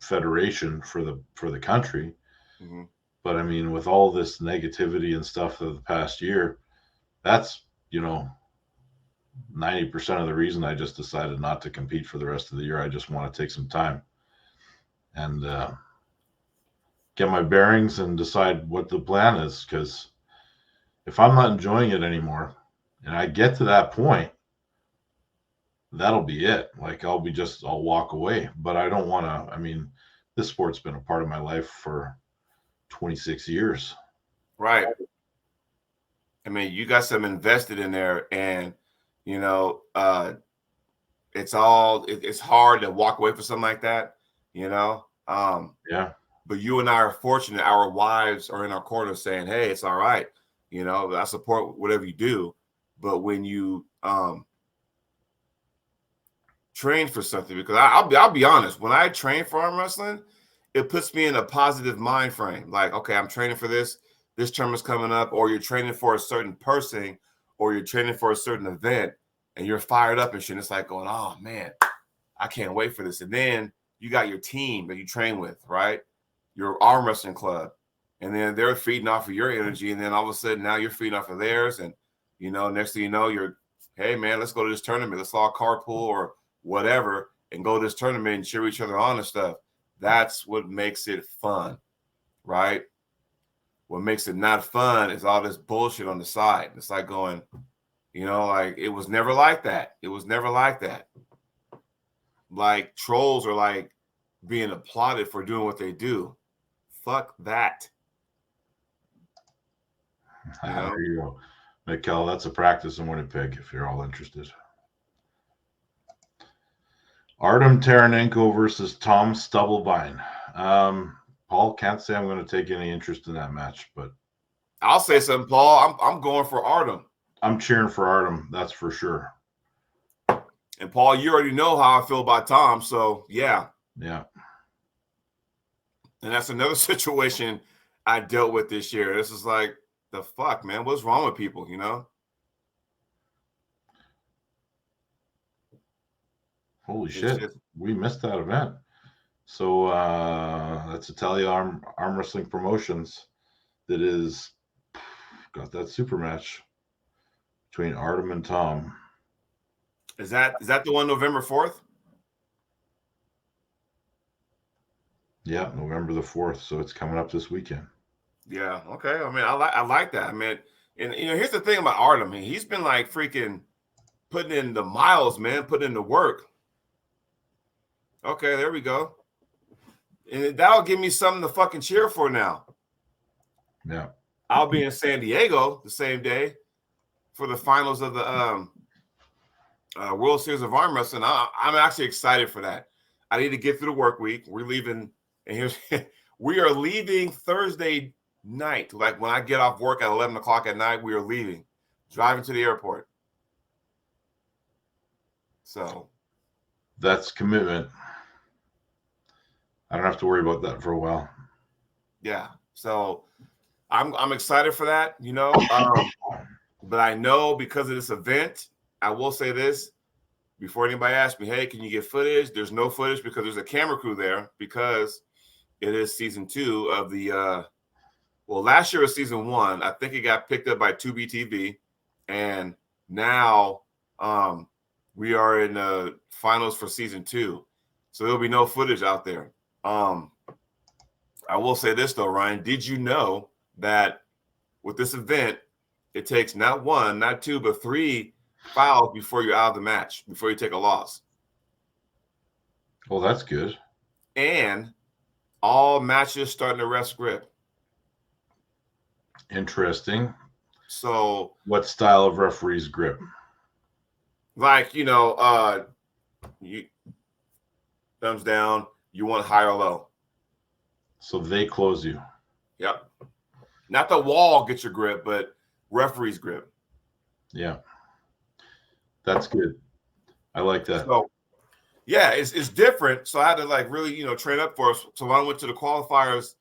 federation for the country. Mm-hmm. But with all this negativity and stuff of the past year, that's, 90% of the reason I just decided not to compete for the rest of the year. I just want to take some time and get my bearings and decide what the plan is. Because if I'm not enjoying it anymore and I get to that point, that'll be it. Like I'll walk away. But I don't want to, this sport's been a part of my life for 26 years. Right. You got some invested in there, and it's hard to walk away from something like that, Yeah. But you and I are fortunate. Our wives are in our corner saying, hey, it's all right. I support whatever you do. But when you train for something, because I'll be honest, when I train for arm wrestling, it puts me in a positive mind frame. Like, okay, I'm training for this tournament's coming up, or you're training for a certain person, or you're training for a certain event, and you're fired up and shit. It's like going, oh man, I can't wait for this. And then you got your team that you train with, right? Your arm wrestling club. And then they're feeding off of your energy. And then all of a sudden now you're feeding off of theirs. And, next thing you know, you're, hey man, let's go to this tournament. Let's all carpool or whatever and go to this tournament and cheer each other on and stuff. That's what makes it fun, right? What makes it not fun is all this bullshit on the side. It's like going, like it was never like that. It was never like that. Like trolls are like being applauded for doing what they do. Fuck that. There you go. Mikkel, that's a practice in Winnipeg if you're all interested. Artem Taranenko versus Tom Stubblebine. Paul, can't say I'm going to take any interest in that match, but I'll say something, Paul. I'm going for Artem. I'm cheering for Artem. That's for sure. And Paul, you already know how I feel about Tom, so yeah. Yeah. And that's another situation I dealt with this year. This is like, the fuck, man? What's wrong with people, you know? Holy shit. We missed that event. So that's Italia Arm Wrestling Promotions that is got that super match between Artem and Tom. Is that the one November 4th? Yeah, November the 4th. So it's coming up this weekend. Yeah, okay. I mean, I like that. I mean, and you know, here's the thing about Artem. I mean, he's been like freaking putting in the miles, man, putting in the work. Okay, there we go. And that'll give me something to fucking cheer for now. Yeah. I'll be in San Diego the same day for the finals of the World Series of Arm Wrestling. I'm actually excited for that. I need to get through the work week. We're leaving, and here's we are leaving Thursday night. Like when I get off work at 11 o'clock at night, we are leaving, driving to the airport. So that's commitment. I don't have to worry about that for a while. Yeah. So I'm excited for that, you know. But I know because of this event, I will say this before anybody asks me, hey, can you get footage? There's no footage because there's a camera crew there because it is season 2 of the well, last year was season 1. I think it got picked up by 2BTV, and now we are in the finals for season 2. So there'll be no footage out there. I will say this though, Ryan, did you know that with this event, it takes not 1, not 2, but 3 fouls before you're out of the match, before you take a loss? Well, that's good. And all matches start in a rest grip. Interesting. So what style of referee's grip? Like, you know, you thumbs down, you want high or low. So they close you. Yep. Not the wall gets your grip, but referee's grip. Yeah. That's good. I like that. So, yeah, it's different. So I had to like really, you know, train up for us. So when I went to the qualifiers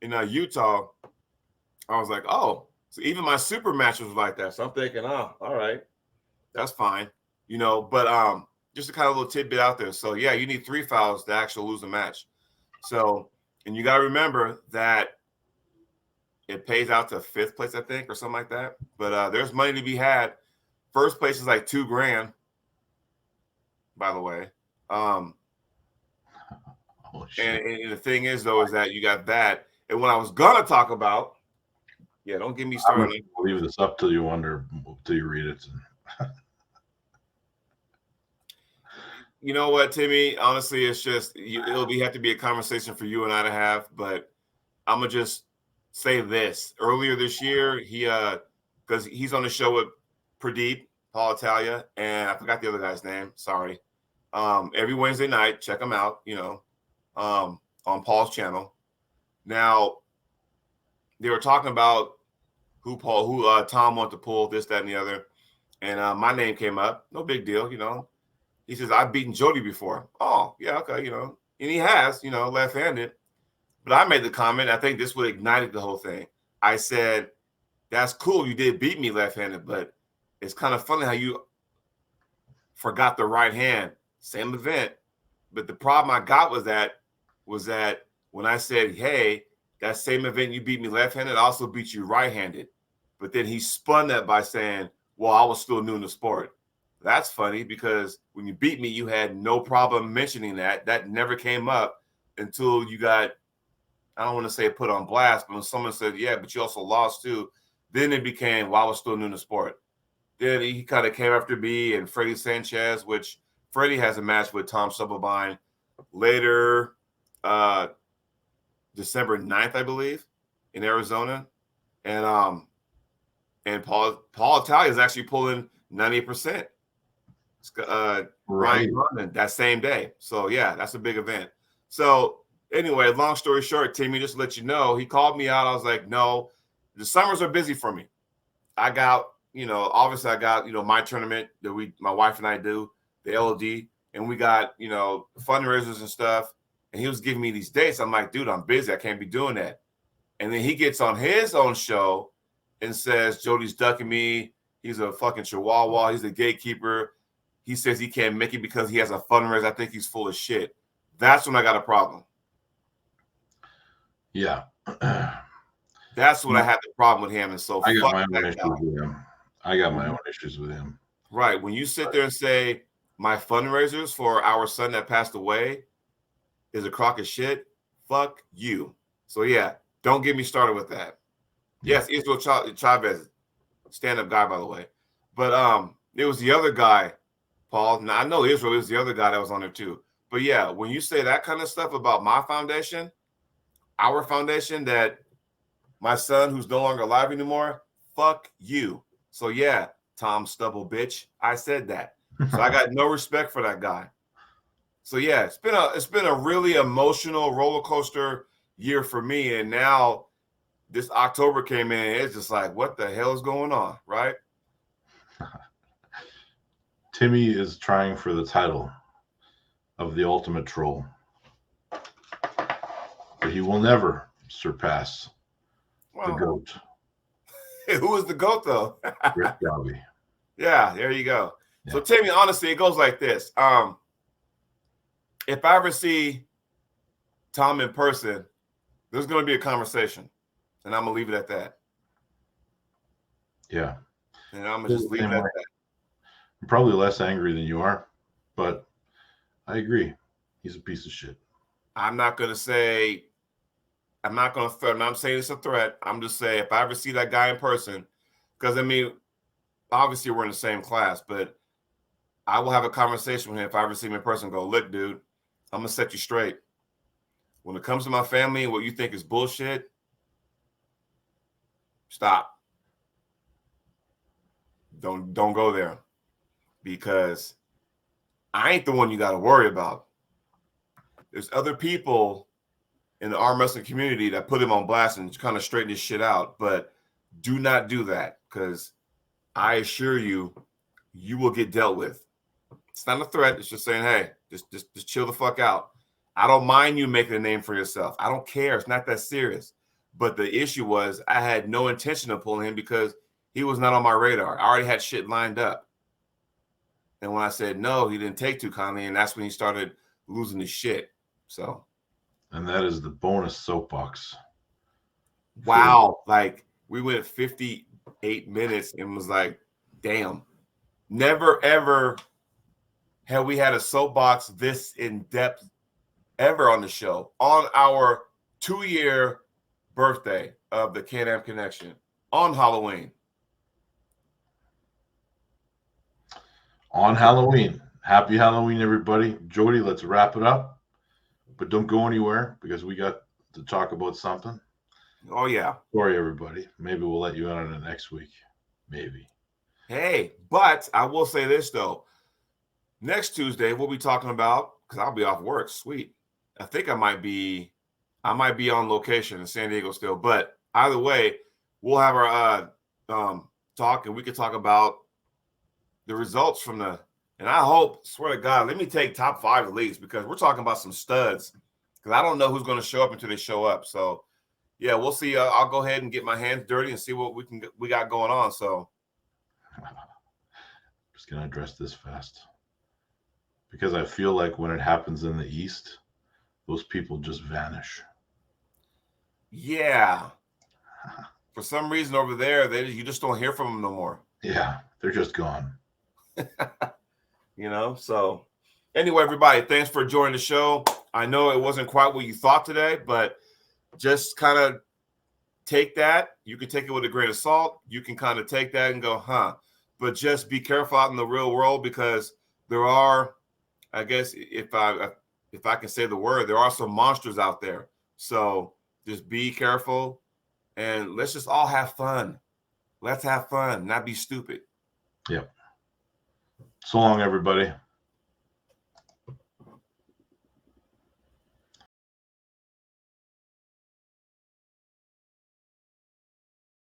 in Utah, I was like, oh, so even my super match was like that. So I'm thinking, oh, all right, that's fine, you know. But just a kind of little tidbit out there. So yeah, you need 3 fouls to actually lose a match. So, and you got to remember that it pays out to 5th place, I think, or something like that. But there's money to be had. First place is like $2,000, by the way. And the thing is, though, is that you got that. And what I was gonna talk about, yeah, don't get me started. I'm gonna leave this up till you read it. You know what, Timmy? Honestly, it's just it'll have to be a conversation for you and I to have. But I'm gonna just say this: earlier this year, he because he's on the show with Pradeep, Paul Italia, and I forgot the other guy's name. Sorry. Every Wednesday night, check them out. You know, on Paul's channel. Now, they were talking about who Tom wanted to pull, this, that, and the other, and my name came up. No big deal, you know. He says, I've beaten Jody before. Oh, yeah, okay, you know. And he has, you know, left-handed. But I made the comment, I think this would ignite the whole thing. I said, that's cool, you did beat me left-handed, but it's kind of funny how you forgot the right hand. Same event. But the problem I got was that when I said, hey, that same event you beat me left-handed, I also beat you right-handed. But then he spun that by saying, well, I was still new in the sport. That's funny because when you beat me, you had no problem mentioning that. That never came up until you got, I don't want to say put on blast, but when someone said, yeah, but you also lost too, then it became, well, I was still new in the sport. Then he kind of came after me and Freddie Sanchez, which Freddie has a match with Tom Subelbine later, December 9th, I believe, in Arizona. And Paul Italia is actually pulling 98%. Right. Ryan London that same day. So yeah, that's a big event. So anyway, long story short, Timmy, just to let you know, he called me out. I was like, no, the summers are busy for me. I got, obviously I got, my tournament that my wife and I do, the LOD, and we got, fundraisers and stuff. And he was giving me these dates. I'm like, dude, I'm busy. I can't be doing that. And then he gets on his own show and says, Jody's ducking me. He's a fucking chihuahua. He's a gatekeeper. He says he can't make it because he has a fundraiser. I think he's full of shit. That's when I got a problem. Yeah. That's when I had the problem with him. And so I got my own issues with him. I got my own issues with him. Right. When you sit there and say, my fundraisers for our son that passed away is a crock of shit, fuck you. So, yeah, don't get me started with that. Yes, Israel Chavez, stand-up guy, by the way. But it was the other guy, Paul. Now, I know Israel is the other guy that was on there, too. But, yeah, when you say that kind of stuff about my foundation, our foundation, that my son who's no longer alive anymore, fuck you. So, yeah, Tom Stubble, bitch, I said that. So I got no respect for that guy. So yeah, it's been a really emotional roller coaster year for me. And now this October came in, and it's just like, what the hell is going on, right? Timmy is trying for the title of the ultimate troll, but he will never surpass the GOAT. Who is the GOAT though? Rick Darby. Yeah, there you go. Yeah. So Timmy, honestly, it goes like this. If I ever see Tom in person, there's going to be a conversation, and I'm going to leave it at that. Yeah. And I'm going to just leave it at that. I'm probably less angry than you are, but I agree. He's a piece of shit. I'm not going to say, I'm not saying it's a threat. I'm just saying if I ever see that guy in person, because, I mean, obviously we're in the same class, but I will have a conversation with him if I ever see him in person. Go, look, dude, I'm gonna set you straight. When it comes to my family and what you think is bullshit, stop. Don't go there, because I ain't the one you got to worry about. There's other people in the arm wrestling community that put him on blast and kind of straighten this shit out, but do not do that, because I assure you, you will get dealt with. It's not a threat. It's just saying, hey, just chill the fuck out. I don't mind you making a name for yourself. I don't care. It's not that serious. But the issue was I had no intention of pulling him because he was not on my radar. I already had shit lined up. And when I said no, he didn't take too kindly, and that's when he started losing his shit. So. And that is the bonus soapbox. Wow. Like, we went 58 minutes and was like, damn. Never, ever have we had a soapbox this in-depth ever on the show on our 2-year birthday of the Can-Am Connection on Halloween. On Halloween. Happy Halloween, everybody. Jody, let's wrap it up. But don't go anywhere, because we got to talk about something. Oh, yeah. Sorry, everybody. Maybe we'll let you in on it next week. Maybe. Hey, but I will say this, though. Next Tuesday, we'll be talking about, because I'll be off work. Sweet. I think I might be on location in San Diego still. But either way, we'll have our talk, and we can talk about the results from and I hope, swear to God, let me take top 5 at least, because we're talking about some studs, because I don't know who's going to show up until they show up. So, yeah, we'll see. I'll go ahead and get my hands dirty and see what we got going on. So, just going to address this fast, because I feel like when it happens in the East, those people just vanish. Yeah. For some reason over there, you just don't hear from them no more. Yeah, they're just gone. So anyway, everybody, thanks for joining the show. I know it wasn't quite what you thought today, but just kind of take that. You can take it with a grain of salt. You can kind of take that and go, huh? But just be careful out in the real world, because there are, I guess, if I can say the word, there are some monsters out there. So just be careful, and let's just all have fun. Let's have fun, not be stupid. Yep. So long, everybody.